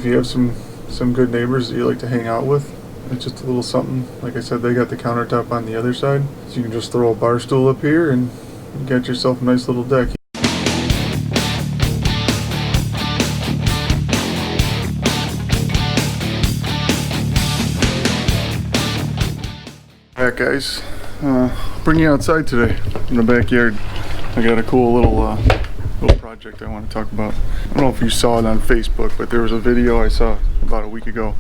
If you have some good neighbors that you like to hang out with, it's just a little something. Like I said, they got the countertop on the other side, so you can just throw a bar stool up here and you get yourself a nice little deck. Alright guys, bring you outside today in the backyard. I got a cool little project I want to talk about. I don't know if you saw it on Facebook, but there was a video I saw about a week ago.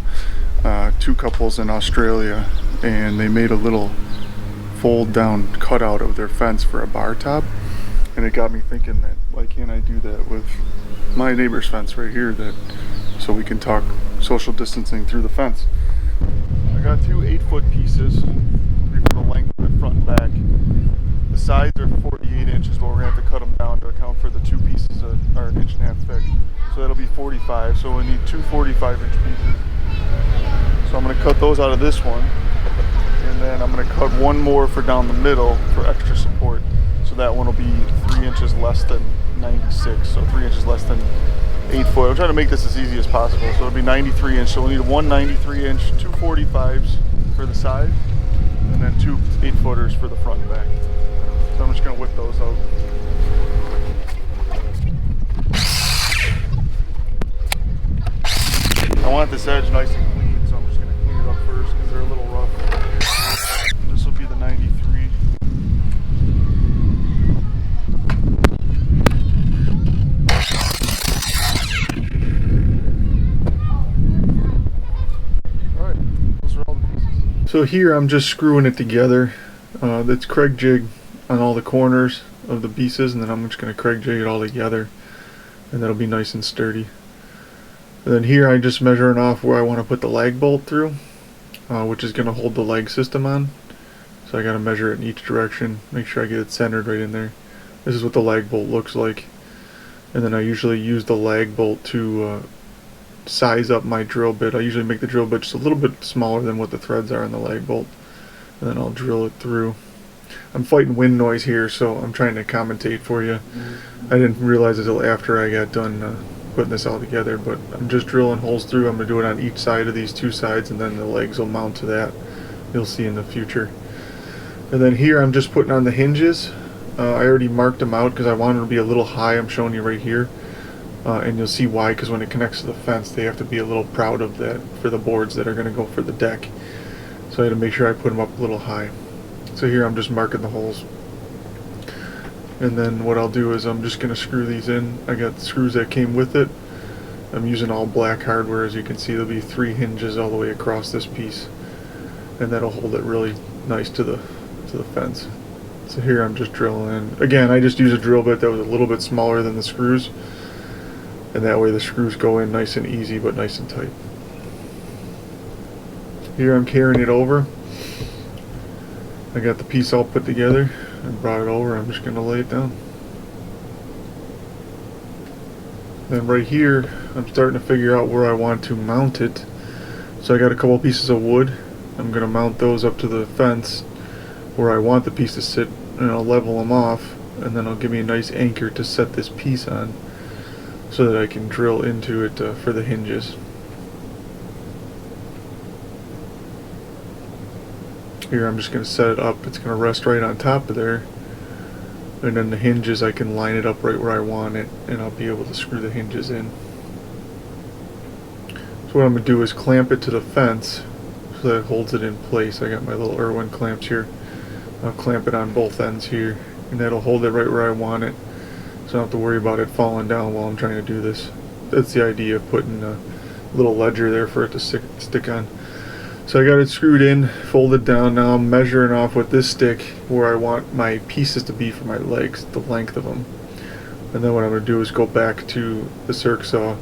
Two couples in Australia, and they made a little fold down cutout of their fence for a bar top, and it got me thinking that why can't I do that with my neighbor's fence right here, that so we can talk social distancing through the fence. I got two 8-foot pieces for the length of the front and back. The sides are 48 inches, but we're going to have to cut them down to account for the two pieces that are 1.5 inches thick. So that'll be 45, so we need two 45-inch pieces. So I'm going to cut those out of this one, and then I'm going to cut one more for down the middle for extra support. So that one will be 3 inches less than 96, so 3 inches less than 8 foot. I'm trying to make this as easy as possible. So it'll be 93 inch, so we'll need one 93 inch, two 45s for the side, and then two 8-footers for the front and back. So I'm just going to whip those out. I want this edge nice and clean, so I'm just going to clean it up first because they're a little rough. And this will be the 93. Alright, those are all the pieces. So here I'm just screwing it together. That's Craig jig on all the corners of the pieces, and then I'm just going to Craig jig it all together, and that'll be nice and sturdy. And then here I'm just measuring off where I want to put the lag bolt through, which is going to hold the leg system on. So I got to measure it in each direction, make sure I get it centered right in there. This is what the lag bolt looks like. And then I usually use the lag bolt to size up my drill bit. I usually make the drill bit just a little bit smaller than what the threads are on the lag bolt, and then I'll drill it through. I'm fighting wind noise here, so I'm trying to commentate for you. I didn't realize until after I got done putting this all together, but I'm just drilling holes through. I'm going to do it on each side of these two sides, and then the legs will mount to that. You'll see in the future. And then here I'm just putting on the hinges. I already marked them out because I wanted them to be a little high. I'm showing you right here. And you'll see why, because when it connects to the fence, they have to be a little proud of that for the boards that are going to go for the deck. So I had to make sure I put them up a little high. So here I'm just marking the holes. And then what I'll do is I'm just going to screw these in. I got the screws that came with it. I'm using all black hardware. As you can see, there'll be 3 hinges all the way across this piece, and that'll hold it really nice to the fence. So here I'm just drilling in. Again, I just use a drill bit that was a little bit smaller than the screws, and that way the screws go in nice and easy but nice and tight. Here I'm carrying it over. I got the piece all put together and brought it over. I'm just going to lay it down. Then right here I'm starting to figure out where I want to mount it. So I got a couple pieces of wood. I'm going to mount those up to the fence where I want the piece to sit, and I'll level them off, and then I'll give me a nice anchor to set this piece on so that I can drill into it for the hinges. Here I'm just going to set it up. It's going to rest right on top of there, and then the hinges I can line it up right where I want it, and I'll be able to screw the hinges in. So what I'm going to do is clamp it to the fence so that it holds it in place. I got my little Irwin clamps here. I'll clamp it on both ends here, and that'll hold it right where I want it, so I don't have to worry about it falling down while I'm trying to do this. That's the idea of putting a little ledger there for it to stick on. So I got it screwed in, folded down. Now I'm measuring off with this stick where I want my pieces to be for my legs, the length of them. And then what I'm going to do is go back to the circ saw,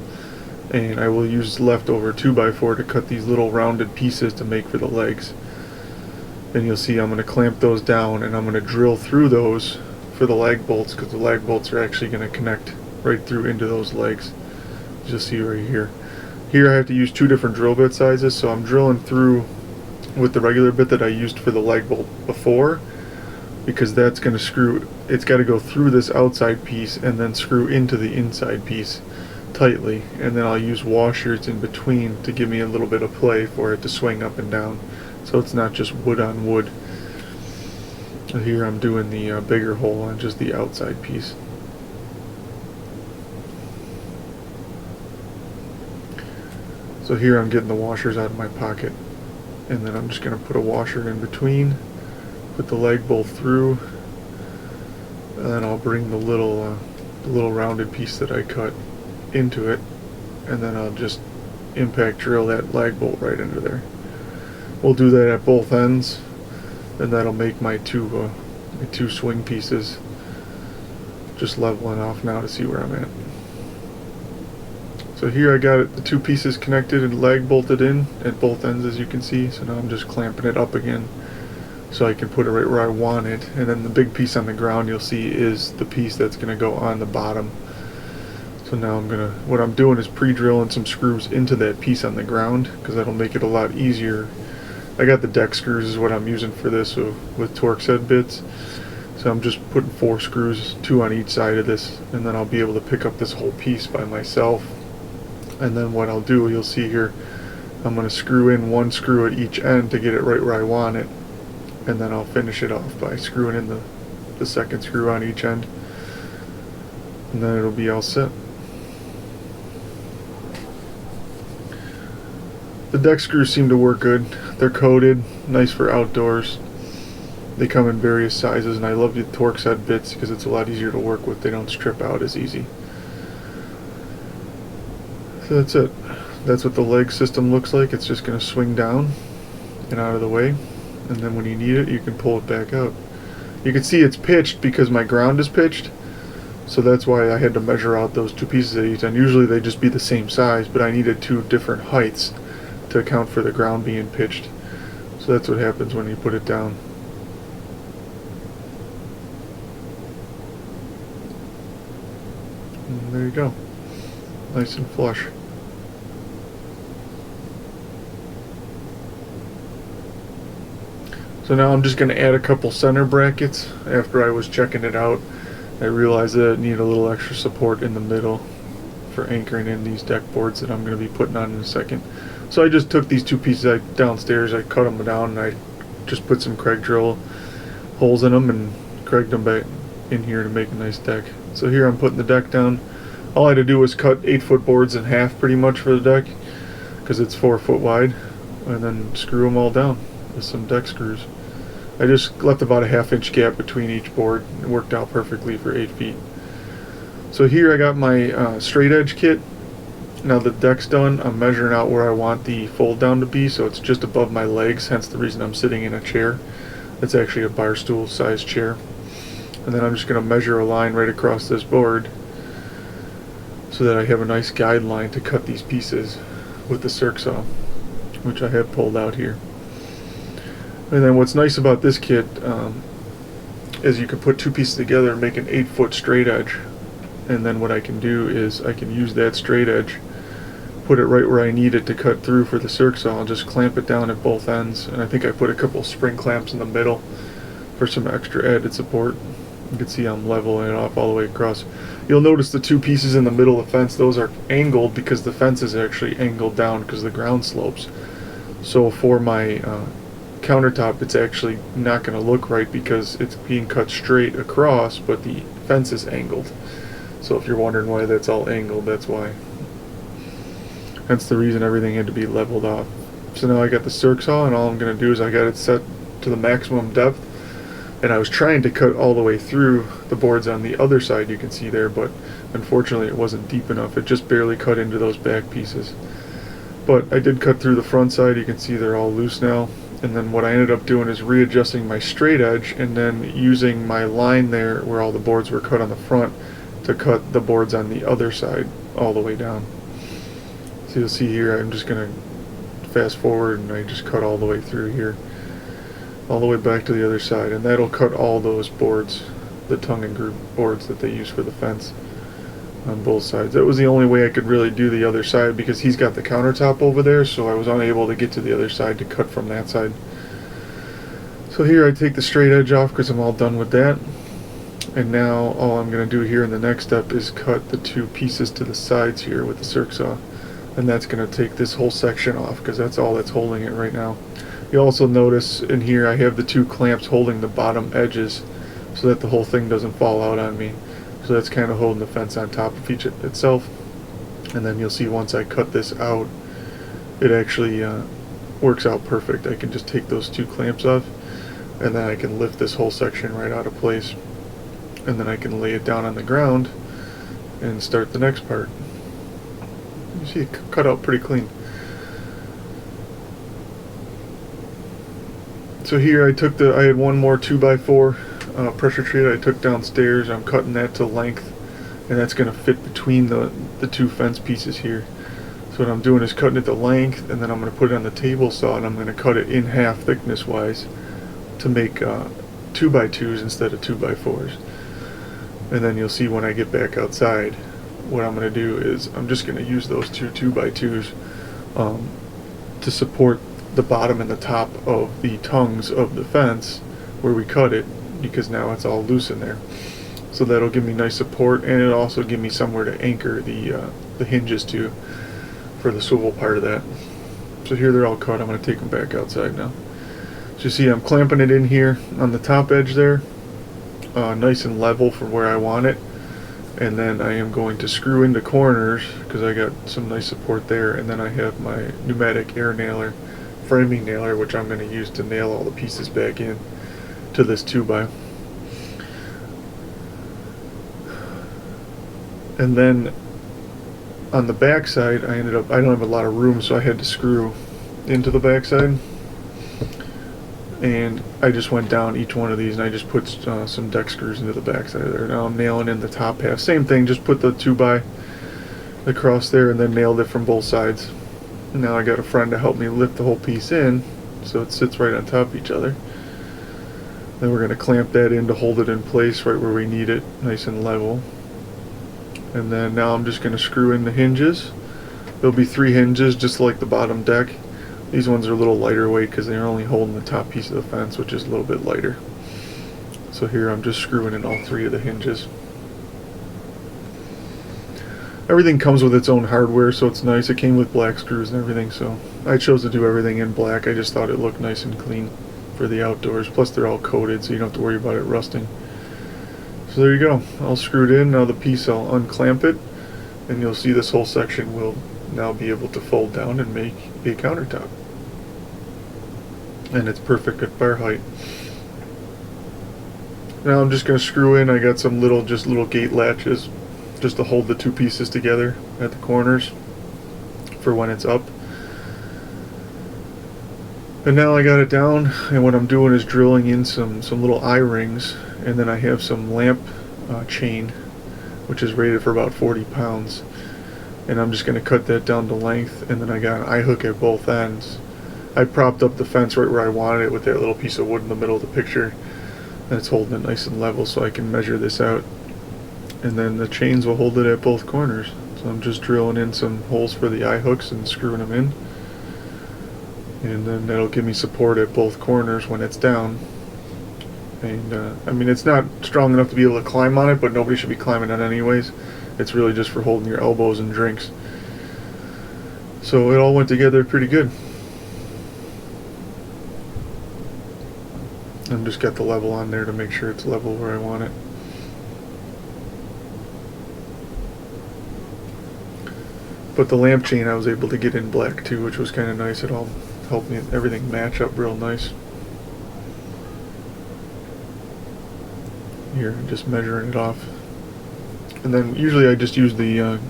and I will use leftover 2x4 to cut these little rounded pieces to make for the legs. And you'll see I'm going to clamp those down, and I'm going to drill through those for the lag bolts, because the lag bolts are actually going to connect right through into those legs. You'll see right here. Here I have to use 2 different drill bit sizes, so I'm drilling through with the regular bit that I used for the lag bolt before, because that's going to screw, it's got to go through this outside piece and then screw into the inside piece tightly, and then I'll use washers in between to give me a little bit of play for it to swing up and down, so it's not just wood on wood. And here I'm doing the bigger hole on just the outside piece. So here I'm getting the washers out of my pocket, and then I'm just going to put a washer in between, put the leg bolt through, and then I'll bring the little rounded piece that I cut into it, and then I'll just impact drill that lag bolt right into there. We'll do that at both ends, and that'll make my two swing pieces. Just leveling off now to see where I'm at. So here I got the two pieces connected and lag bolted in at both ends, as you can see. So now I'm just clamping it up again so I can put it right where I want it. And then the big piece on the ground you'll see is the piece that's going to go on the bottom. So now what I'm doing is pre-drilling some screws into that piece on the ground, because that'll make it a lot easier. I got the deck screws is what I'm using for this, so with Torx head bits. So I'm just putting 4 screws, 2 on each side of this, and then I'll be able to pick up this whole piece by myself. And then what I'll do, you'll see here, I'm going to screw in 1 screw at each end to get it right where I want it, and then I'll finish it off by screwing in the second screw on each end, and then it'll be all set. The deck screws seem to work good. They're coated, nice for outdoors. They come in various sizes, and I love the Torx head bits because it's a lot easier to work with. They don't strip out as easy. So that's it. That's what the leg system looks like. It's just going to swing down and out of the way, and then when you need it, you can pull it back out. You can see it's pitched because my ground is pitched, so that's why I had to measure out those 2 pieces at each end. Usually they just be the same size, but I needed 2 different heights to account for the ground being pitched. So that's what happens when you put it down. And there you go. Nice and flush. So now I'm just going to add a couple center brackets. After I was checking it out, I realized that it needed a little extra support in the middle for anchoring in these deck boards that I'm going to be putting on in a second. So I just took these 2 pieces downstairs, I cut them down, and I just put some Kreg drill holes in them and Kregged them back in here to make a nice deck. So here I'm putting the deck down. All I had to do was cut 8-foot boards in half pretty much for the deck, because it's 4 foot wide, and then screw them all down with some deck screws. I just left about a 1/2 inch gap between each board. It worked out perfectly for 8 feet. So here I got my straight edge kit. Now the deck's done, I'm measuring out where I want the fold down to be, so it's just above my legs, hence the reason I'm sitting in a chair. It's actually a bar stool sized chair. And then I'm just going to measure a line right across this board so that I have a nice guideline to cut these pieces with the circ saw, which I have pulled out here. And then what's nice about this kit is you can put 2 pieces together and make an 8-foot straight edge. And then what I can do is I can use that straight edge, put it right where I need it to cut through for the circ saw, and just clamp it down at both ends. And I think I put a couple spring clamps in the middle for some extra added support. You can see I'm leveling it off all the way across. You'll notice the 2 pieces in the middle of the fence, those are angled because the fence is actually angled down because the ground slopes. So for my countertop, it's actually not going to look right because it's being cut straight across, but the fence is angled. So if you're wondering why that's all angled, that's why. That's the reason everything had to be leveled off. So now I got the circ saw, and all I'm going to do is I got it set to the maximum depth, and I was trying to cut all the way through the boards on the other side, you can see there, but unfortunately it wasn't deep enough. It just barely cut into those back pieces. But I did cut through the front side. You can see they're all loose now. And then what I ended up doing is readjusting my straight edge and then using my line there where all the boards were cut on the front to cut the boards on the other side all the way down. So you'll see here, I'm just going to fast forward, and I just cut all the way through here, all the way back to the other side, and that'll cut all those boards, the tongue and groove boards that they use for the fence on both sides. That was the only way I could really do the other side because he's got the countertop over there, so I was unable to get to the other side to cut from that side. So here I take the straight edge off because I'm all done with that. And now all I'm going to do here in the next step is cut the two pieces to the sides here with the circ saw. And that's going to take this whole section off because that's all that's holding it right now. You also notice in here I have the two clamps holding the bottom edges so that the whole thing doesn't fall out on me. So that's kind of holding the fence on top of each itself. And then you'll see once I cut this out, it actually works out perfect. I can just take those two clamps off, and then I can lift this whole section right out of place, and then I can lay it down on the ground and start the next part. You see it cut out pretty clean. So here I had one more 2x4 pressure treat I took downstairs. I'm cutting that to length, and that's going to fit between the two fence pieces here. So what I'm doing is cutting it to length, and then I'm going to put it on the table saw, and I'm going to cut it in half thickness wise to make 2x2s instead of 2x4s. And then you'll see when I get back outside, what I'm going to do is I'm just going to use those two 2x2s to support the bottom and the top of the tongues of the fence where we cut it, because now it's all loose in there. So that'll give me nice support, and it'll also give me somewhere to anchor the hinges to for the swivel part of that. So here they're all cut. I'm going to take them back outside now. So you see I'm clamping it in here on the top edge there, nice and level for where I want it. And then I am going to screw into corners because I got some nice support there. And then I have my pneumatic air nailer, framing nailer, which I'm going to use to nail all the pieces back in to this 2x. And then on the back side, I don't have a lot of room, so I had to screw into the back side. And I just went down each one of these, and I just put some deck screws into the back side there. Now I'm nailing in the top half. Same thing, just put the 2x across there and then nailed it from both sides. And now I got a friend to help me lift the whole piece in so it sits right on top of each other. Then we're going to clamp that in to hold it in place right where we need it, nice and level. And then now I'm just going to screw in the hinges. There'll be 3 hinges just like the bottom deck. These ones are a little lighter weight because they're only holding the top piece of the fence, which is a little bit lighter. So here I'm just screwing in all 3 of the hinges. Everything comes with its own hardware, so it's nice. It came with black screws and everything, so I chose to do everything in black. I just thought it looked nice and clean for the outdoors. Plus they're all coated, so you don't have to worry about it rusting. So there you go. All screwed in. Now the piece, I'll unclamp it, and you'll see this whole section will now be able to fold down and make a countertop. And it's perfect at bar height. Now I'm just going to screw in. I got some little gate latches just to hold the 2 pieces together at the corners for when it's up. And now I got it down, and what I'm doing is drilling in some little eye rings, and then I have some lamp chain, which is rated for about 40 pounds. And I'm just going to cut that down to length, and then I got an eye hook at both ends. I propped up the fence right where I wanted it with that little piece of wood in the middle of the picture. And it's holding it nice and level so I can measure this out. And then the chains will hold it at both corners. So I'm just drilling in some holes for the eye hooks and screwing them in. And then that'll give me support at both corners when it's down. And I mean, it's not strong enough to be able to climb on it, but nobody should be climbing on it anyways. It's really just for holding your elbows and drinks. So it all went together pretty good. I've just got the level on there to make sure it's level where I want it. But the lamp chain I was able to get in black too, which was kind of nice. It all helped me everything match up real nice. Here, I'm just measuring it off. And then usually I just use the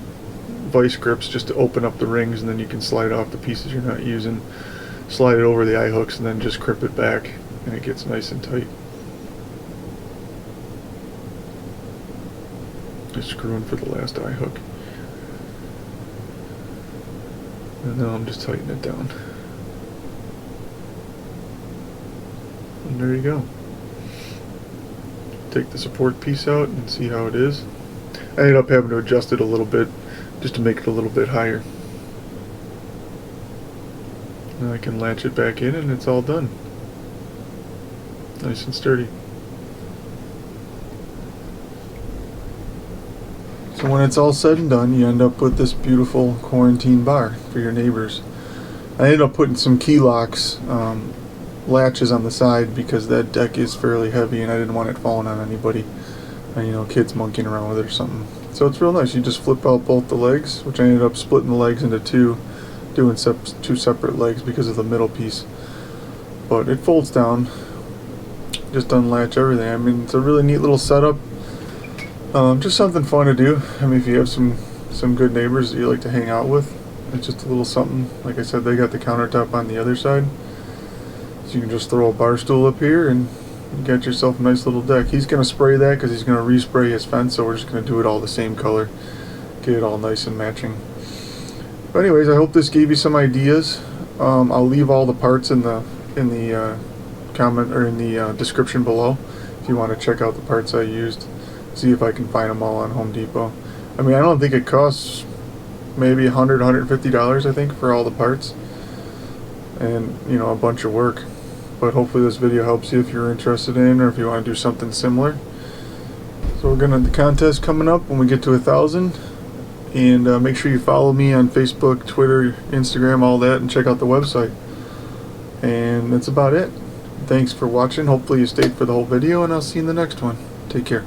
vice grips just to open up the rings, and then you can slide off the pieces you're not using, slide it over the eye hooks, and then just grip it back, and it gets nice and tight. Just screwing for the last eye hook. And now I'm just tightening it down. And there you go. Take the support piece out and see how it is. I ended up having to adjust it a little bit just to make it a little bit higher. Now I can latch it back in and it's all done. Nice and sturdy. So when it's all said and done, you end up with this beautiful quarantine bar for your neighbors. I ended up putting some key locks, latches on the side because that deck is fairly heavy and I didn't want it falling on anybody. And, you know, kids monkeying around with it or something. So it's real nice. You just flip out both the legs, which I ended up splitting the legs into two, doing two separate legs because of the middle piece. But it folds down. Just unlatch everything. I mean, it's a really neat little setup. Just something fun to do. I mean, if you have some good neighbors that you like to hang out with, it's just a little something. Like I said, they got the countertop on the other side, so you can just throw a bar stool up here and you got yourself a nice little deck. He's gonna spray that because he's gonna respray his fence, so we're just gonna do it all the same color, get it all nice and matching. But anyways, I hope this gave you some ideas. I'll leave all the parts in the comment or in the description below if you want to check out the parts I used. See if I can find them all on Home Depot. I mean, I don't think it costs maybe $100, $150, I think, for all the parts, and you know, a bunch of work. But hopefully this video helps you if you're interested in, or if you want to do something similar. So the contest coming up when we get to 1,000, and make sure you follow me on Facebook, Twitter, Instagram, all that, and check out the website. And that's about it. Thanks for watching. Hopefully you stayed for the whole video, and I'll see you in the next one. Take care.